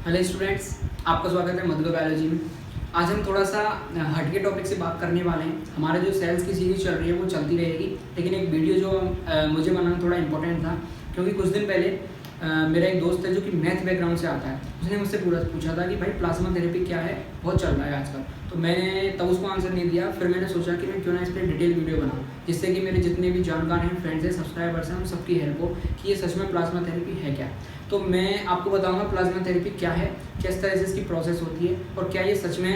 Hello students, आपका स्वागत है मधुकर बायोलॉजी में। आज हम थोड़ा सा हटके टॉपिक से बात करने वाले हैं। हमारे जो सेल्स की सीरीज चल रही है वो चलती रहेगी, लेकिन एक वीडियो जो मुझे बनाना थोड़ा इंपॉर्टेंट था, क्योंकि कुछ दिन पहले मेरा एक दोस्त है जो कि मैथ बैकग्राउंड से आता है। उसने मुझसे पूछा था कि भाई प्लाज्मा थेरेपी क्या है, बहुत चल रहा है आजकल। तो मैंने तब उसको आंसर नहीं दिया। फिर मैंने सोचा कि मैं क्यों ना इस पर डिटेल वीडियो बनाऊँ, जिससे कि मेरे जितने भी जानकार हैं, फ्रेंड्स हैं, सब्सक्राइबर्स हैं, उन सबकी हेल्प हो कि ये सच में प्लाज्मा थेरेपी है क्या। तो मैं आपको बताऊंगा प्लाज्मा थेरेपी क्या है, किस तरह से इसकी प्रोसेस होती है, और क्या ये सच में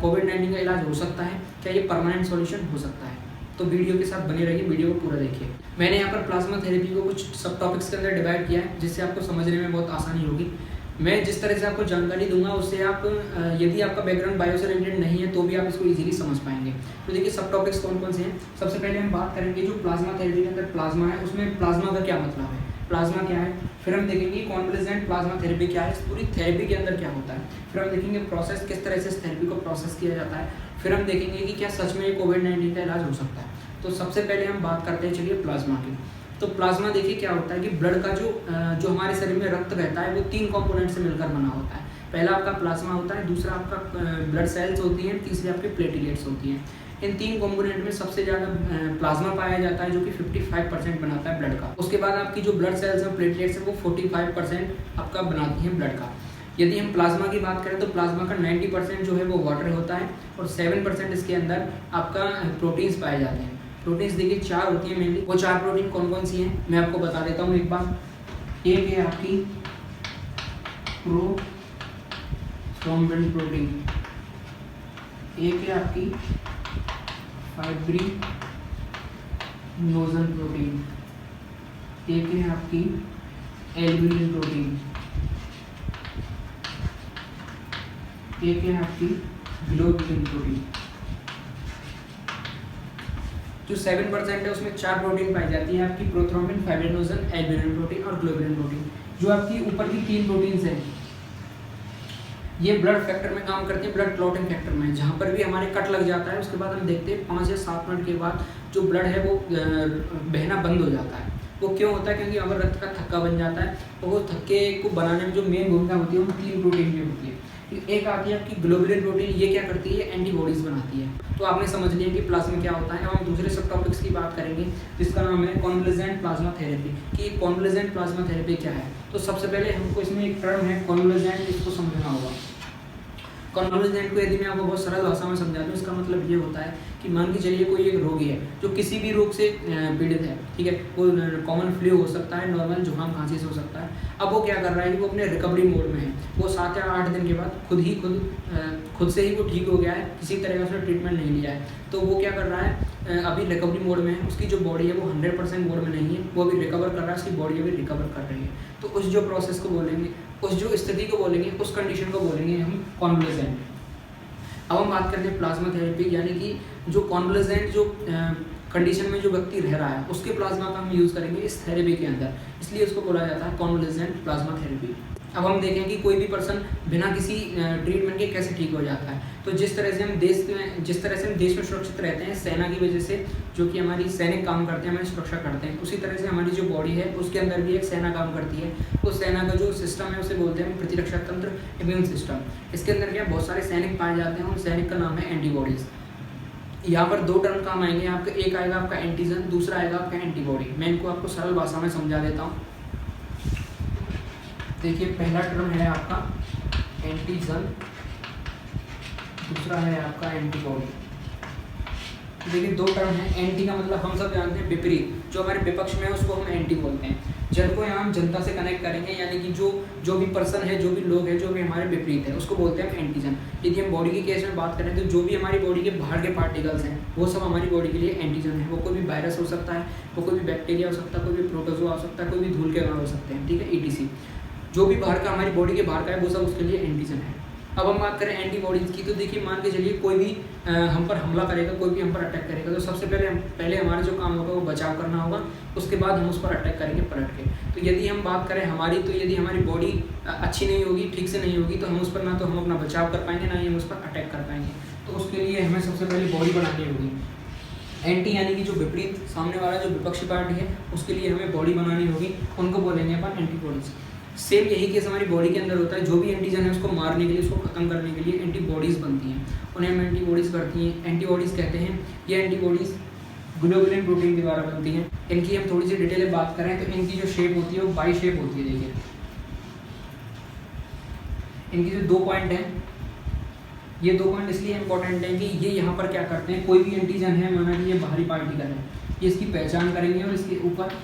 कोविड-19 का इलाज हो सकता है, क्या ये परमानेंट सॉल्यूशन हो सकता है। तो वीडियो के साथ बने रहिए, वीडियो को पूरा देखिए। मैंने यहाँ पर प्लाज्मा थेरेपी को कुछ सब टॉपिक्स के अंदर डिवाइड किया है, जिससे आपको समझने में बहुत आसानी होगी। मैं जिस तरह से आपको जानकारी दूंगा उससे आप यदि आपका बैकग्राउंड बायो से रिलेटेड नहीं है तो भी आप इसको इजीली समझ पाएंगे। तो देखिए सब टॉपिक्स कौन कौन से हैं। सबसे पहले हम बात करेंगे जो प्लाज्मा थेरेपी के अंदर प्लाज्मा है, उसमें प्लाज्मा का क्या मतलब है, प्लाज्मा क्या है। फिर हम देखेंगे कॉन्वलेसेंट प्लाज्मा थेरेपी क्या है, इस पूरी थेरेपी के अंदर क्या होता है। फिर हम देखेंगे प्रोसेस, किस तरह से इस थेरेपी को प्रोसेस किया जाता है। फिर हम देखेंगे कि क्या सच में कोविड-19 का इलाज हो सकता है। तो सबसे पहले हम बात करते हैं चलिए प्लाज्मा की। तो प्लाज्मा देखिए क्या होता है कि ब्लड का जो हमारे शरीर में रक्त रहता है वो 3 कंपोनेंट से मिलकर बना होता है। पहला आपका प्लाज्मा होता है, दूसरा आपका ब्लड सेल्स होती हैं, तीसरी आपके प्लेटलेट्स होती हैं। इन 3 कंपोनेंट में सबसे ज़्यादा प्लाज्मा पाया जाता है, जो कि 55% बनाता है ब्लड का। उसके बाद आपकी जो ब्लड सेल्स और प्लेटलेट्स हैं वो 45% आपका बनाती हैं ब्लड का। यदि हम प्लाज्मा की बात करें तो प्लाज्मा का 90% जो है वो वाटर होता है, और 7% इसके अंदर आपका प्रोटीन्स पाए जाते हैं। प्रोटीन्स देखिए 4 होती हैं मेनली। वो 4 प्रोटीन कौन कौन सी हैं मैं आपको बता देता हूँ एक बार। एक है आपकी प्रोथ्रोम्बिन प्रोटीन, एक है आपकी फाइब्रिनोजन प्रोटीन, एक है आपकी एल्ब्यूमिन प्रोटीन, एक है आपकी ग्लोबुलिन प्रोटीन। जो 7% है उसमें 4 प्रोटीन पाई जाती है आपकी प्रोथ्रोम्बिन, फाइब्रिनोजन, एल्ब्यूमिन प्रोटीन और ग्लोबुलिन प्रोटीन। जो आपकी ऊपर की 3 प्रोटीन्स हैं ये ब्लड फैक्टर में काम करती है, ब्लड क्लॉटिंग फैक्टर में। जहाँ पर भी हमारे कट लग जाता है उसके बाद हम देखते हैं 5 या 7 मिनट के बाद जो ब्लड है वो बहना बंद हो जाता है। वो क्यों होता है? क्योंकि अगर रक्त का थक्का बन जाता है तो वो थक्के को बनाने में जो मेन भूमिका होती है वो 3 प्रोटीन की होती है। एक आती है आपकी ग्लोबुलिन प्रोटीन, ये क्या करती है? एंटीबॉडीज बनाती है। तो आपने समझ लिया कि प्लाज्मा क्या होता है। अब हम दूसरे सब टॉपिक्स की बात करेंगे जिसका नाम है कॉन्वलेसेंट प्लाज्मा थेरेपी। कि कॉन्वलेसेंट प्लाज्मा थेरेपी क्या है। तो सबसे पहले हमको इसमें एक टर्म है कॉन्वलेसेंट, इसको समझना होगा। कॉन्वलेसेंट को यदि मैं आपको बहुत सरल भाषा में समझा दूँ, इसका मतलब ये होता है कि मान के चलिए कोई एक रोगी है जो किसी भी रोग से पीड़ित है, ठीक है। वो कॉमन फ्लू हो सकता है, नॉर्मल जुकाम खांसी से हो सकता है। अब वो क्या कर रहा है कि वो अपने रिकवरी मोड में है। वो 7 या 8 दिन के बाद खुद से ही वो ठीक हो गया है, किसी तरह का उसने ट्रीटमेंट नहीं लिया है। तो वो क्या कर रहा है, अभी रिकवरी मोड में है। उसकी जो बॉडी है वो 100% मोड में नहीं है, वो अभी रिकवर कर रहा है, उसकी बॉडी अभी रिकवर कर रही है। तो उस जो प्रोसेस को बोलेंगे, उस जो स्थिति को बोलेंगे, उस कंडीशन को बोलेंगे हम कॉन्वलेसेंट। अब हम बात करते हैं प्लाज्मा थेरेपी, यानी कि जो कॉन्वलेसेंट जो कंडीशन में जो व्यक्ति रह रहा है उसके प्लाज्मा का हम यूज़ करेंगे इस थेरेपी के अंदर, इसलिए उसको बोला जाता है कॉन्वलेसेंट प्लाज्मा थेरेपी। अब हम देखें कि कोई भी पर्सन बिना किसी ट्रीटमेंट के कैसे ठीक हो जाता है। तो जिस तरह से हम देश में सुरक्षित रहते हैं सेना की वजह से, जो कि हमारी सैनिक काम करते हैं, हमारी सुरक्षा करते हैं, उसी तरह से हमारी जो बॉडी है उसके अंदर भी एक सेना काम करती है। उस सेना का जो सिस्टम है उसे बोलते हैं प्रतिरक्षा तंत्र, इम्यून सिस्टम। इसके अंदर क्या बहुत सारे सैनिक पाए जाते हैं, उन सैनिक का नाम है एंटीबॉडीज़। यहाँ पर 2 टर्म काम आएंगे आपके, एक आएगा आपका एंटीजन, दूसरा आएगा आपका एंटीबॉडी। मैं इनको आपको सरल भाषा में समझा देता हूँ। देखिए पहला टर्म है आपका एंटीजन, दूसरा है आपका एंटीबॉडी। देखिए 2 टर्म है। एंटी का मतलब हम सब जानते हैं विपरीत, जो हमारे विपक्ष में है उसको हम एंटी बोलते हैं। जन को यहाँ हम जनता से कनेक्ट करेंगे, यानी कि जो भी पर्सन है, जो भी लोग हैं, जो भी हमारे विपरीत है, उसको बोलते हैं हम एंटीजन। यदि हम बॉडी की केस में बात करें तो जो भी हमारी बॉडी के बाहर के पार्टिकल्स हैं वो सब हमारी बॉडी के लिए एंटीजन है। वो कोई भी वायरस हो सकता है, वो कोई भी बैक्टीरिया हो सकता है, कोई भी प्रोटोजोआ हो सकता है, कोई भी धूल के कण हो सकते हैं, ठीक है, ETC। जो भी बाहर का हमारी बॉडी के बाहर का है वो सब उसके लिए एंटीजन है। अब हम बात करें एंटीबॉडीज़ की, तो देखिए मान के चलिए कोई भी हम पर हमला करेगा, कोई भी हम पर अटैक करेगा, तो सबसे पहले हमारा जो काम होगा वो बचाव करना होगा। उसके बाद हम उस पर अटैक करेंगे पलट के। तो यदि हम बात करें हमारी, तो यदि हमारी बॉडी अच्छी नहीं होगी, ठीक से नहीं होगी, तो हम उस पर ना तो हम अपना बचाव कर पाएंगे, ना ही हम उस पर अटैक कर पाएंगे। तो उसके लिए हमें सबसे पहले बॉडी बनानी होगी। एंटी यानी कि जो विपरीत, सामने वाला जो विपक्षी पार्टी है उसके लिए हमें बॉडी बनानी होगी, उनको बोलेंगे अपन एंटीबॉडीज। सेम यही केस हमारी बॉडी के अंदर होता है, जो भी एंटीजन है उसको मारने के लिए, उसको खत्म करने के लिए एंटीबॉडीज़ बनती हैं, उन्हें हम एंटीबॉडीज़ करती हैं, एंटीबॉडीज़ कहते हैं। ये एंटीबॉडीज़ ग्लोबुलिन प्रोटीन के द्वारा बनती हैं। इनकी हम थोड़ी सी डिटेल में बात करें तो इनकी जो शेप होती है वो बाई शेप होती है। देखिए इनकी जो 2 पॉइंट हैं, ये 2 पॉइंट इसलिए इंपॉर्टेंट हैं कि ये यहाँ पर क्या करते हैं, कोई भी एंटीजन है, माना कि ये बाहरी पार्टिकल है, ये इसकी पहचान करेंगे और इसके ऊपर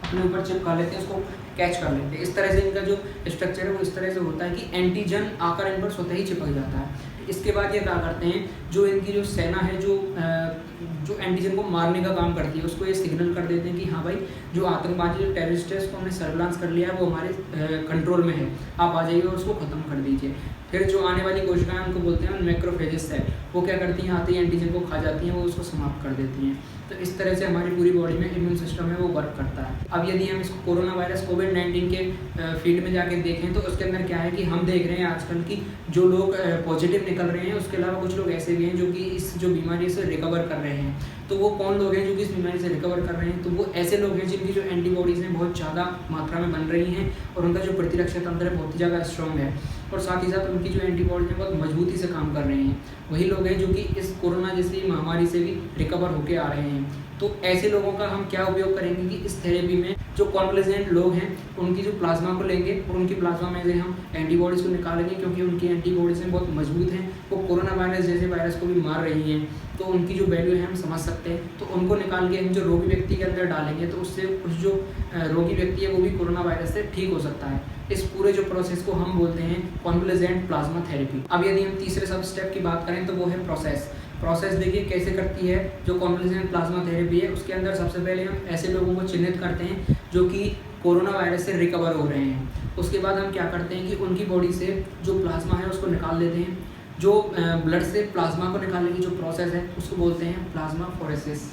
अपने ऊपर चिपका लेते हैं, उसको कैच कर लेते हैं। इस तरह से इनका जो स्ट्रक्चर है वो इस तरह से होता है कि एंटीजन आकर इन पर स्वतः ही चिपक जाता है। इसके बाद ये क्या करते हैं, जो इनकी जो सेना है, जो एंटीजन को मारने का काम करती है, उसको ये सिग्नल कर देते हैं कि हाँ भाई, जो आतंकवादी, जो टेररिस्ट है, उसको हमने सर्विलांस कर लिया है, वो हमारे कंट्रोल में है, आप आ जाइए और उसको ख़त्म कर दीजिए। फिर जो आने वाली कोशिकाएं उनको बोलते हैं मैक्रोफेजेस सेल, वो क्या करती हैं, आते ही एंटीजन को खा जाती हैं, वो उसको समाप्त कर देती हैं। तो इस तरह से हमारी पूरी बॉडी में इम्यून सिस्टम है वो वर्क करता है। अब यदि हम इसको कोरोना वायरस कोविड-19 के फील्ड में जाके देखें तो उसके अंदर क्या है कि हम देख रहे हैं आजकल की जो लोग पॉजिटिव निकल रहे हैं, उसके अलावा कुछ लोग ऐसे भी हैं जो कि इस जो बीमारी से रिकवर कर रहे हैं। तो वो कौन लोग हैं जो कि इस बीमारी से रिकवर कर रहे हैं, तो वो ऐसे लोग हैं जिनकी जो एंटीबॉडीज़ हैं बहुत ज़्यादा मात्रा में बन रही हैं और उनका जो प्रतिरक्षा तंत्र है बहुत ही ज़्यादा स्ट्रॉन्ग है, और साथ ही साथ उनकी जो एंटीबॉडीज़ हैं बहुत मजबूती से काम कर रही हैं। वही लोग हैं जो कि इस कोरोना जैसी महामारी से भी रिकवर होकर आ रहे हैं। तो ऐसे लोगों का हम क्या उपयोग करेंगे कि इस थेरेपी में जो कॉन्वलेसेंट लोग हैं उनकी जो प्लाज्मा को लेंगे और उनकी प्लाज्मा में से हम एंटीबॉडीज़ को निकालेंगे, क्योंकि उनकी एंटीबॉडीज़ हैं बहुत मजबूत हैं, वो कोरोना वायरस जैसे वायरस को भी मार रही हैं, तो उनकी जो वैल्यू है हम समझ सकते हैं। तो उनको निकाल के हम जो रोगी व्यक्ति के अंदर डालेंगे तो उससे उस जो रोगी व्यक्ति है वो भी कोरोना वायरस से ठीक हो सकता है। इस पूरे जो प्रोसेस को हम बोलते हैं कॉन्वलेसेंट प्लाज्मा थेरेपी। अब यदि हम तीसरे सब स्टेप की बात करें तो वो है प्रोसेस देखिए कैसे करती है जो कॉन्वलेसेंट प्लाज्मा थेरेपी है। उसके अंदर सबसे पहले हम ऐसे लोगों को चिन्हित करते हैं जो कि कोरोना वायरस से रिकवर हो रहे हैं। उसके बाद हम क्या करते हैं कि उनकी बॉडी से जो प्लाज्मा है उसको निकाल देते हैं। जो ब्लड से प्लाज्मा को निकालने की जो प्रोसेस है उसको बोलते हैं प्लाज्मा फोरेसिस।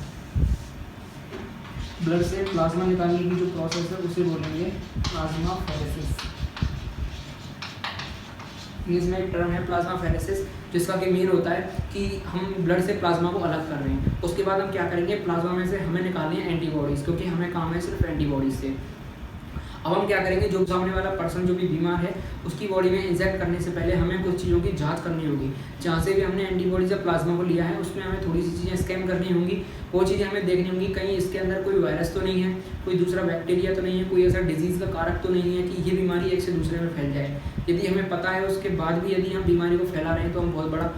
ब्लड से प्लाज्मा निकालने की जो प्रोसेस है उसे बोलेंगे प्लाज्मा फोरेसिस। इंग्लिश में एक टर्म है प्लाज्मा फेरेसिस, जिसका कि मीन होता है कि हम ब्लड से प्लाज्मा को अलग कर रहे हैं। उसके बाद हम क्या करेंगे, प्लाज्मा में से हमें निकालनी है एंटीबॉडीज़, क्योंकि हमें काम है सिर्फ एंटीबॉडीज़ से। अब हम क्या करेंगे, जो सामने वाला पर्सन जो भी बीमार है उसकी बॉडी में इंजेक्ट करने से पहले हमें कुछ चीज़ों की जांच करनी होगी। जहाँ से भी हमने एंटीबॉडीज या प्लाज्मा को लिया है उसमें हमें थोड़ी सी चीज़ें स्कैन करनी होंगी। वो चीज़ें हमें देखनी होंगी कहीं इसके अंदर कोई वायरस तो नहीं है, कोई दूसरा बैक्टीरिया तो नहीं है, कोई ऐसा डिजीज़ का कारक तो नहीं है कि ये बीमारी एक से दूसरे में फैल जाए। यदि हमें पता है उसके बाद भी यदि हम बीमारी को फैला रहे हैं तो हम बहुत बड़ा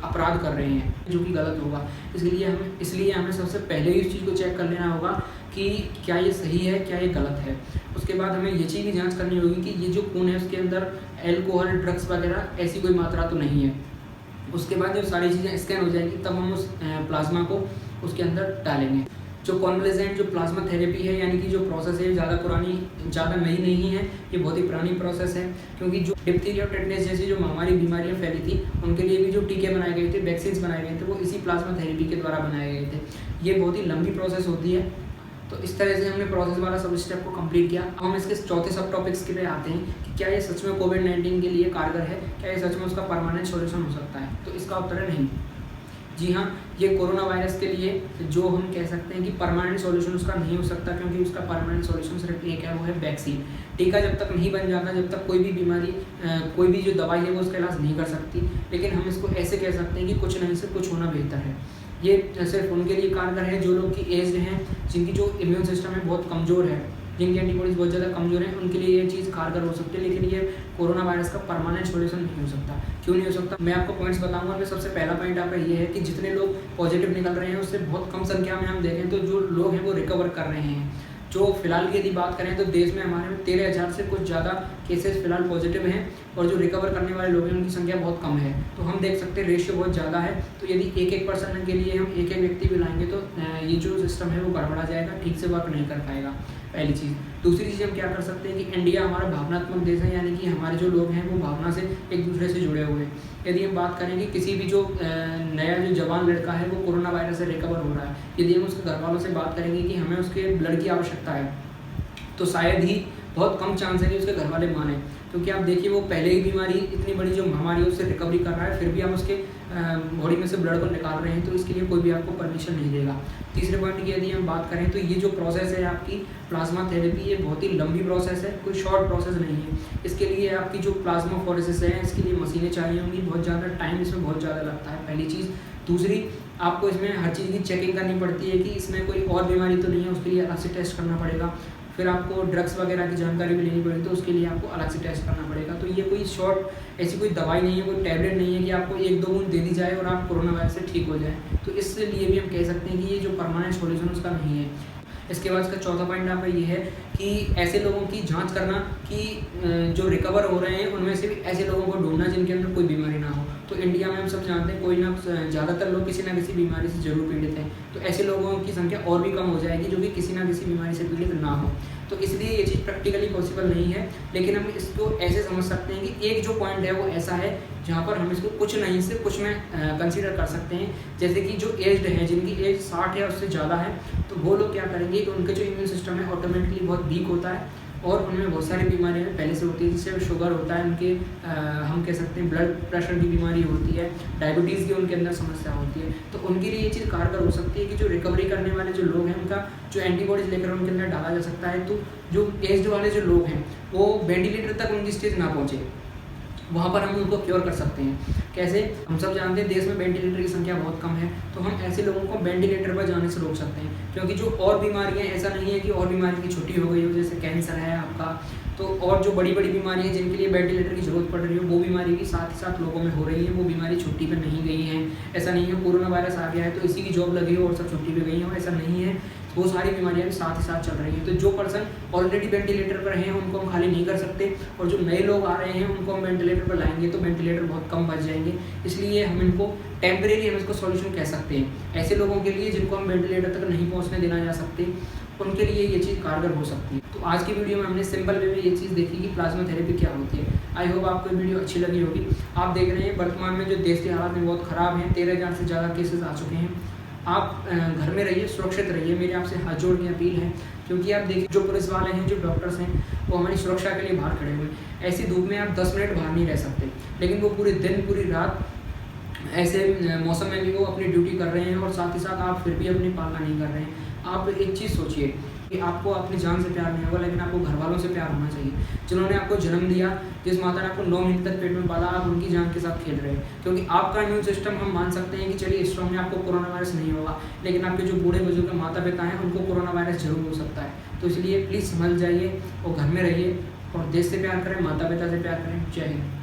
अपराध कर रहे हैं, जो कि गलत होगा। इसलिए हमें सबसे पहले ही इस चीज़ को चेक कर लेना होगा कि क्या ये सही है, क्या ये गलत है। उसके बाद हमें ये चीज़ की जांच करनी होगी कि ये जो खून है उसके अंदर अल्कोहल, ड्रग्स वगैरह ऐसी कोई मात्रा तो नहीं है। उसके बाद जब सारी चीज़ें स्कैन हो जाएगी तब हम उस प्लाज्मा को उसके अंदर डालेंगे। जो कॉन्वलेसेंट जो प्लाज्मा थेरेपी है, यानी कि जो प्रोसेस है ज़्यादा नई नहीं है, ये बहुत ही पुरानी प्रोसेस है। क्योंकि जो डिप्थीरिया और टेटनस जैसी जो महामारी बीमारियां फैली थी उनके लिए भी जो टीके बनाए गए थे, वैक्सीन्स बनाए गए थे, वो इसी प्लाज्मा थेरेपी के द्वारा बनाए गए थे। ये बहुत ही लंबी प्रोसेस होती है। तो इस तरह से हमने प्रोसेस वाला सब स्टेप को कंप्लीट किया। अब हम इसके चौथे सब टॉपिक्स के लिए आते हैं कि क्या ये सच में कोविड-19 के लिए कारगर है, क्या ये सच में उसका परमानेंट सॉल्यूशन हो सकता है। तो इसका उत्तर है नहीं। जी हाँ, ये कोरोना वायरस के लिए जो हम कह सकते हैं कि परमानेंट सॉल्यूशन उसका नहीं हो सकता, क्योंकि उसका परमानेंट सॉल्यूशन सिर्फ एक है, वो है वैक्सीन। टीका जब तक नहीं बन जाता, जब तक कोई भी बीमारी कोई भी जो दवाई है वो उसका इलाज नहीं कर सकती। लेकिन हम इसको ऐसे कह सकते हैं कि कुछ नहीं से कुछ होना बेहतर है। ये सिर्फ उनके लिए कारगर है जो लोग की एज हैं, जिनकी जो इम्यून सिस्टम है बहुत कमज़ोर है, जिनकी एंटीबॉडीज़ बहुत ज़्यादा कमज़ोर हैं, उनके लिए ये चीज़ कारगर हो सकती है। लेकिन ये कोरोना वायरस का परमानेंट सॉल्यूशन नहीं हो सकता। क्यों नहीं हो सकता, मैं आपको पॉइंट्स बताऊंगा। उनमें सबसे पहला पॉइंट आपका ये है कि जितने लोग पॉजिटिव निकल रहे हैं उससे बहुत कम संख्या में हम देखें तो जो लोग हैं वो रिकवर कर रहे हैं। जो फिलहाल की यदि बात करें तो देश में हमारे में 13,000 से कुछ ज़्यादा केसेस फिलहाल पॉजिटिव हैं, और जो रिकवर करने वाले लोग हैं उनकी संख्या बहुत कम है। तो हम देख सकते हैं रेशियो बहुत ज़्यादा है। तो यदि एक पर्सन के लिए हम एक व्यक्ति भी लाएंगे तो ये जो सिस्टम है वो गड़बड़ा जाएगा, ठीक से वर्क नहीं कर पाएगा, पहली चीज़। दूसरी चीज़ हम क्या कर सकते हैं कि इंडिया हमारा भावनात्मक देश है, यानी कि हमारे जो लोग हैं वो भावना से एक दूसरे से जुड़े हुए हैं। यदि हम बात करें कि किसी भी जो नया जो जवान लड़का है वो कोरोना वायरस से रिकवर हो रहा है, यदि हम उसके घर वालों से बात करेंगे कि हमें उसके ब्लड की आवश्यकता है, तो शायद ही बहुत कम चांस है कि उसके घर वाले माने, क्योंकि आप देखिए वो पहले ही बीमारी इतनी बड़ी जो महामारी है उससे रिकवरी कर रहा है, फिर भी आप उसके बॉडी में से ब्लड को निकाल रहे हैं, तो इसके लिए कोई भी आपको परमिशन नहीं देगा। तीसरे पॉइंट की यदि हम बात करें तो ये जो प्रोसेस है आपकी प्लाज्मा थेरेपी, ये बहुत ही लंबी प्रोसेस है, कोई शॉर्ट प्रोसेस नहीं है। इसके लिए आपकी जो प्लाज्मा फोरेसिस है इसके लिए मशीनें चाहिए होंगी, बहुत ज़्यादा टाइम इसमें बहुत ज़्यादा लगता है, पहली चीज़। दूसरी, आपको इसमें हर चीज़ की चेकिंग करनी पड़ती है कि इसमें कोई और बीमारी तो नहीं है, उसके लिए अलग से टेस्ट करना पड़ेगा। फिर आपको ड्रग्स वगैरह की जानकारी भी लेनी पड़ेगी, तो उसके लिए आपको अलग से टेस्ट करना पड़ेगा। तो ये कोई शॉर्ट ऐसी कोई दवाई नहीं है, कोई टैबलेट नहीं है कि आपको 1-2 बूंद दे दी जाए और आप कोरोना वायरस से ठीक हो जाए। तो इसलिए भी हम कह सकते हैं कि ये जो परमानेंट सॉल्यूशन उसका नहीं है। इसके बाद इसका चौथा पॉइंट आपका ये है कि ऐसे लोगों की जांच करना कि जो रिकवर हो रहे हैं उनमें से भी ऐसे लोगों को ढूंढना जिनके अंदर कोई बीमारी ना हो। तो इंडिया में हम सब जानते हैं कोई ना ज़्यादातर लोग किसी ना किसी बीमारी से जरूर पीड़ित हैं, तो ऐसे लोगों की संख्या और भी कम हो जाएगी जो कि किसी ना किसी बीमारी से पीड़ित ना हो। तो इसलिए ये चीज़ प्रैक्टिकली पॉसिबल नहीं है, लेकिन हम इसको ऐसे समझ सकते हैं कि एक जो पॉइंट है वो ऐसा है जहाँ पर हम इसको कुछ नहीं से कुछ में कंसीडर कर सकते हैं। जैसे कि जो एज्ड है, जिनकी एज 60 या उससे ज़्यादा है, तो वो लोग क्या करेंगे कि उनके जो इम्यून सिस्टम है ऑटोमेटिकली बहुत वीक होता है और उनमें बहुत सारी बीमारियाँ पहले से होती है, जिससे शुगर होता है, उनके हम कह सकते हैं ब्लड प्रेशर की बीमारी होती है, डायबिटीज़ की उनके अंदर समस्या होती है। तो उनके लिए ये चीज़ कारगर हो सकती है कि जो रिकवरी करने वाले जो लोग हैं उनका जो एंटीबॉडीज लेकर उनके अंदर डाला जा सकता है। तो जो एज्ड वाले जो लोग हैं वो वेंटिलेटर तक उनकी स्टेज ना पहुँचे, वहाँ पर हम उनको क्योर कर सकते हैं। कैसे? हम सब जानते हैं देश में वेंटिलेटर की संख्या बहुत कम है, तो हम ऐसे लोगों को वेंटिलेटर पर जाने से रोक सकते हैं। क्योंकि जो और बीमारियाँ, ऐसा नहीं है कि और बीमारी की छुट्टी हो गई हो, जैसे कैंसर है आपका, तो और जो बड़ी बड़ी बीमारियाँ जिनके लिए वेंटिलेटर की जरूरत पड़ रही है वो बीमारी भी साथ ही साथ लोगों में हो रही है, वो बीमारी छुट्टी पर नहीं गई है। ऐसा नहीं है कोरोना वायरस आ गया है तो इसी की जॉब लगी हो और सब छुट्टी पर गई हो, ऐसा नहीं है। वो सारी बीमारियाँ भी साथ ही साथ चल रही हैं। तो जो पर्सन ऑलरेडी वेंटिलेटर पर हैं उनको हम खाली नहीं कर सकते, और जो नए लोग आ रहे हैं उनको हम वेंटिलेटर पर लाएंगे तो वेंटिलेटर बहुत कम बच जाएंगे। इसलिए हम इनको टेम्परेरी हम इसको सॉल्यूशन कह सकते हैं। ऐसे लोगों के लिए जिनको हम वेंटिलेटर तक नहीं पहुंचने देना जा सकते, उनके लिए ये चीज़ कारगर हो सकती है। तो आज की वीडियो में हमने सिंपल वे में ये चीज़ देखी कि प्लाज्मा थेरेपी क्या होती है। आई होप आपको ये वीडियो अच्छी लगी होगी। आप देख रहे हैं वर्तमान में जो देश के हालात में बहुत ख़राब हैं, 13,000 से ज़्यादा केसेस आ चुके हैं। आप घर में रहिए, सुरक्षित रहिए, मेरी आपसे हाथ जोड़ के अपील है। क्योंकि आप देखिए जो पुलिस वाले हैं, जो डॉक्टर्स हैं, वो हमारी सुरक्षा के लिए बाहर खड़े हुए हैं। ऐसी धूप में आप 10 मिनट बाहर नहीं रह सकते, लेकिन वो पूरे दिन पूरी रात ऐसे मौसम में भी वो अपनी ड्यूटी कर रहे हैं, और साथ ही साथ आप फिर भी अपनी पालना नहीं कर रहे हैं। आप एक चीज़ सोचिए कि आपको अपनी जान से प्यार नहीं होगा, लेकिन आपको घर वालों से प्यार होना चाहिए, जिन्होंने आपको जन्म दिया, जिस माता ने आपको 9 महीने तक पेट में पाला, आप उनकी जान के साथ खेल रहे हैं। क्योंकि आपका इम्यून सिस्टम हम मान सकते हैं कि चलिए स्ट्रॉन्ग है, आपको कोरोना वायरस नहीं होगा, लेकिन आपके जो बूढ़े बुजुर्ग माता पिता हैं उनको कोरोना वायरस जरूर हो सकता है। तो इसलिए प्लीज़ समझ जाइए और घर में रहिए, और देश से प्यार करें, माता पिता से प्यार करें। जय हिंद।